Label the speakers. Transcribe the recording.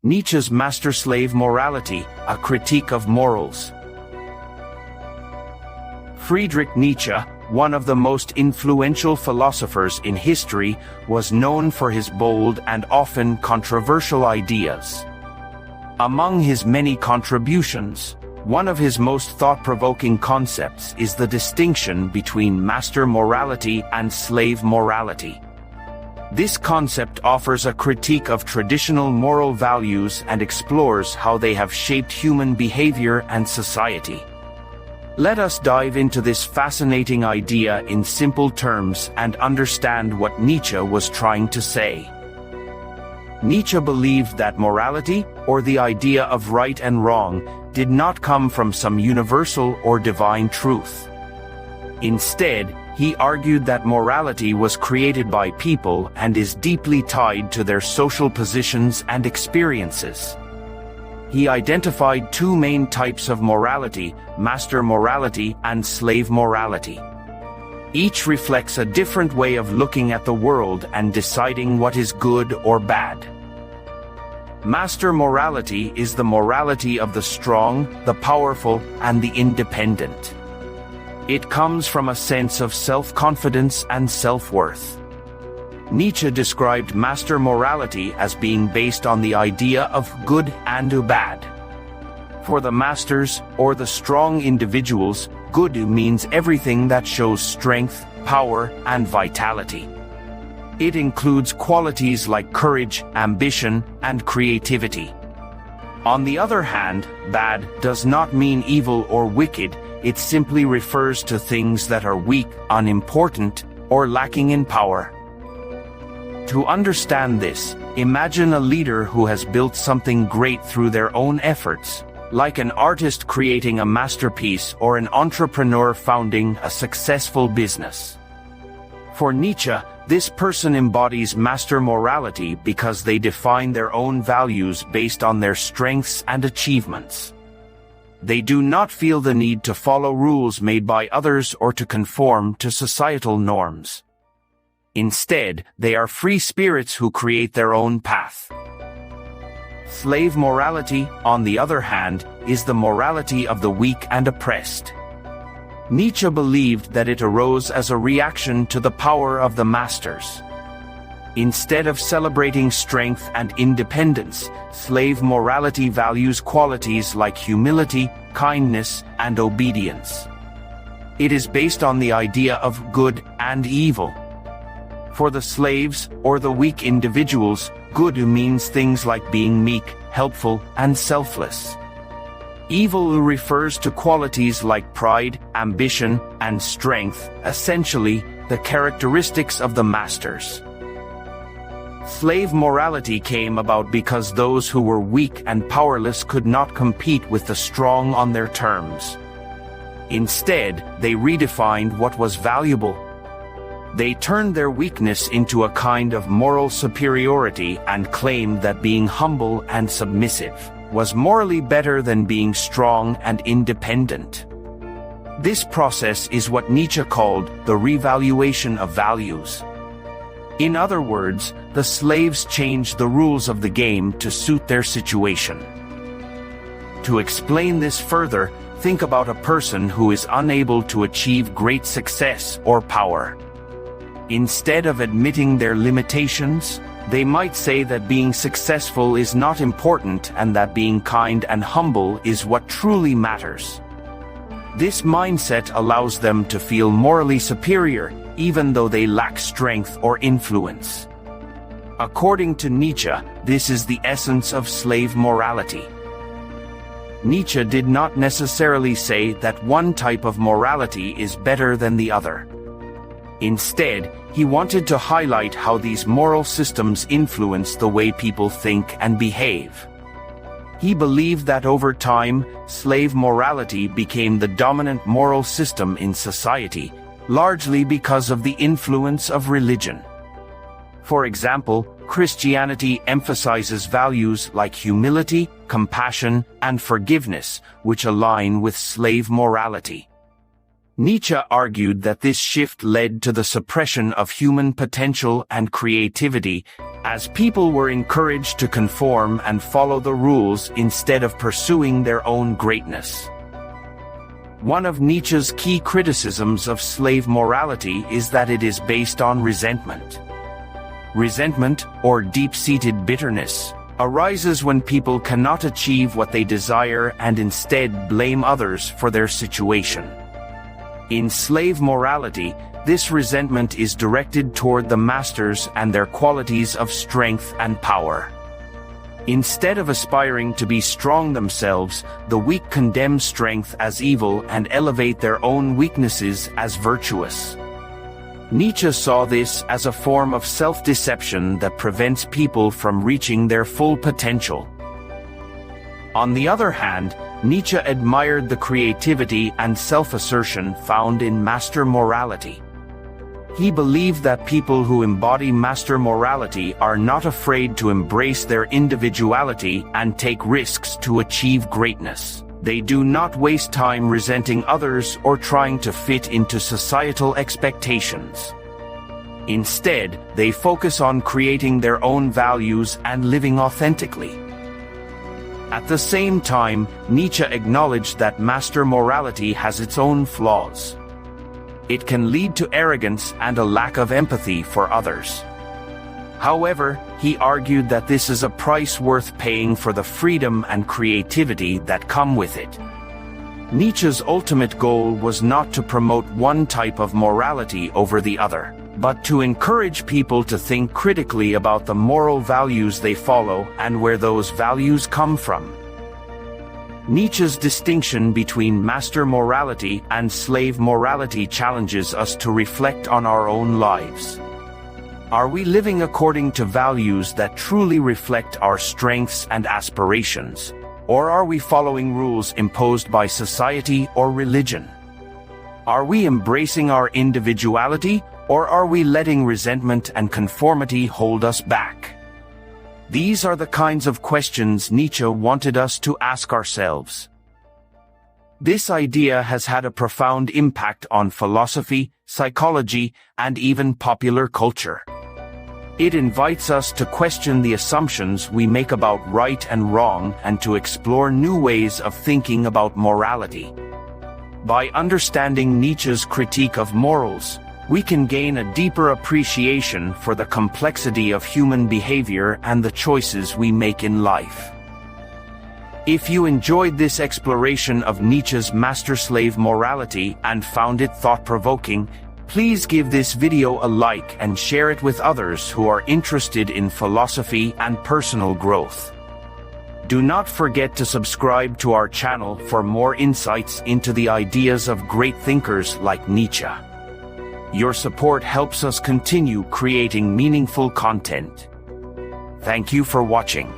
Speaker 1: Nietzsche's master-slave morality, a critique of morals. Friedrich Nietzsche, one of the most influential philosophers in history, was known for his bold and often controversial ideas. Among his many contributions, one of his most thought-provoking concepts is the distinction between master morality and slave morality. This concept offers a critique of traditional moral values and explores how they have shaped human behavior and society. Let us dive into this fascinating idea in simple terms and understand what Nietzsche was trying to say. Nietzsche believed that morality, or the idea of right and wrong, did not come from some universal or divine truth. Instead, he argued that morality was created by people and is deeply tied to their social positions and experiences. He identified two main types of morality: master morality and slave morality. Each reflects a different way of looking at the world and deciding what is good or bad. Master morality is the morality of the strong, the powerful, and the independent. It comes from a sense of self-confidence and self-worth. Nietzsche described master morality as being based on the idea of good and bad. For the masters, or the strong individuals, good means everything that shows strength, power, and vitality. It includes qualities like courage, ambition, and creativity. On the other hand, bad does not mean evil or wicked. It simply refers to things that are weak, unimportant, or lacking in power. To understand this, imagine a leader who has built something great through their own efforts, like an artist creating a masterpiece or an entrepreneur founding a successful business. For Nietzsche, this person embodies master morality because they define their own values based on their strengths and achievements. They do not feel the need to follow rules made by others or to conform to societal norms. Instead, they are free spirits who create their own path. Slave morality, on the other hand, is the morality of the weak and oppressed. Nietzsche believed that it arose as a reaction to the power of the masters. Instead of celebrating strength and independence, slave morality values qualities like humility, kindness, and obedience. It is based on the idea of good and evil. For the slaves, or the weak individuals, good means things like being meek, helpful, and selfless. Evil refers to qualities like pride, ambition, and strength, essentially, the characteristics of the masters. Slave morality came about because those who were weak and powerless could not compete with the strong on their terms. Instead, they redefined what was valuable. They turned their weakness into a kind of moral superiority and claimed that being humble and submissive was morally better than being strong and independent. This process is what Nietzsche called the revaluation of values. In other words, the slaves changed the rules of the game to suit their situation. To explain this further, think about a person who is unable to achieve great success or power. Instead of admitting their limitations, they might say that being successful is not important and that being kind and humble is what truly matters. This mindset allows them to feel morally superior, even though they lack strength or influence. According to Nietzsche, this is the essence of slave morality. Nietzsche did not necessarily say that one type of morality is better than the other. Instead, he wanted to highlight how these moral systems influence the way people think and behave. He believed that over time, slave morality became the dominant moral system in society, largely because of the influence of religion. For example, Christianity emphasizes values like humility, compassion, and forgiveness, which align with slave morality. Nietzsche argued that this shift led to the suppression of human potential and creativity, as people were encouraged to conform and follow the rules instead of pursuing their own greatness. One of Nietzsche's key criticisms of slave morality is that it is based on resentment. Resentment, or deep-seated bitterness, arises when people cannot achieve what they desire and instead blame others for their situation. In slave morality, this resentment is directed toward the masters and their qualities of strength and power. Instead of aspiring to be strong themselves, the weak condemn strength as evil and elevate their own weaknesses as virtuous. Nietzsche saw this as a form of self-deception that prevents people from reaching their full potential. On the other hand, Nietzsche admired the creativity and self-assertion found in master morality. He believed that people who embody master morality are not afraid to embrace their individuality and take risks to achieve greatness. They do not waste time resenting others or trying to fit into societal expectations. Instead, they focus on creating their own values and living authentically. At the same time, Nietzsche acknowledged that master morality has its own flaws. It can lead to arrogance and a lack of empathy for others. However, he argued that this is a price worth paying for the freedom and creativity that come with it. Nietzsche's ultimate goal was not to promote one type of morality over the other, but to encourage people to think critically about the moral values they follow and where those values come from. Nietzsche's distinction between master morality and slave morality challenges us to reflect on our own lives. Are we living according to values that truly reflect our strengths and aspirations, or are we following rules imposed by society or religion? Are we embracing our individuality, or are we letting resentment and conformity hold us back? These are the kinds of questions Nietzsche wanted us to ask ourselves. This idea has had a profound impact on philosophy, psychology, and even popular culture. It invites us to question the assumptions we make about right and wrong and to explore new ways of thinking about morality. By understanding Nietzsche's critique of morals, we can gain a deeper appreciation for the complexity of human behavior and the choices we make in life. If you enjoyed this exploration of Nietzsche's master-slave morality and found it thought-provoking, please give this video a like and share it with others who are interested in philosophy and personal growth. Do not forget to subscribe to our channel for more insights into the ideas of great thinkers like Nietzsche. Your support helps us continue creating meaningful content. Thank you for watching.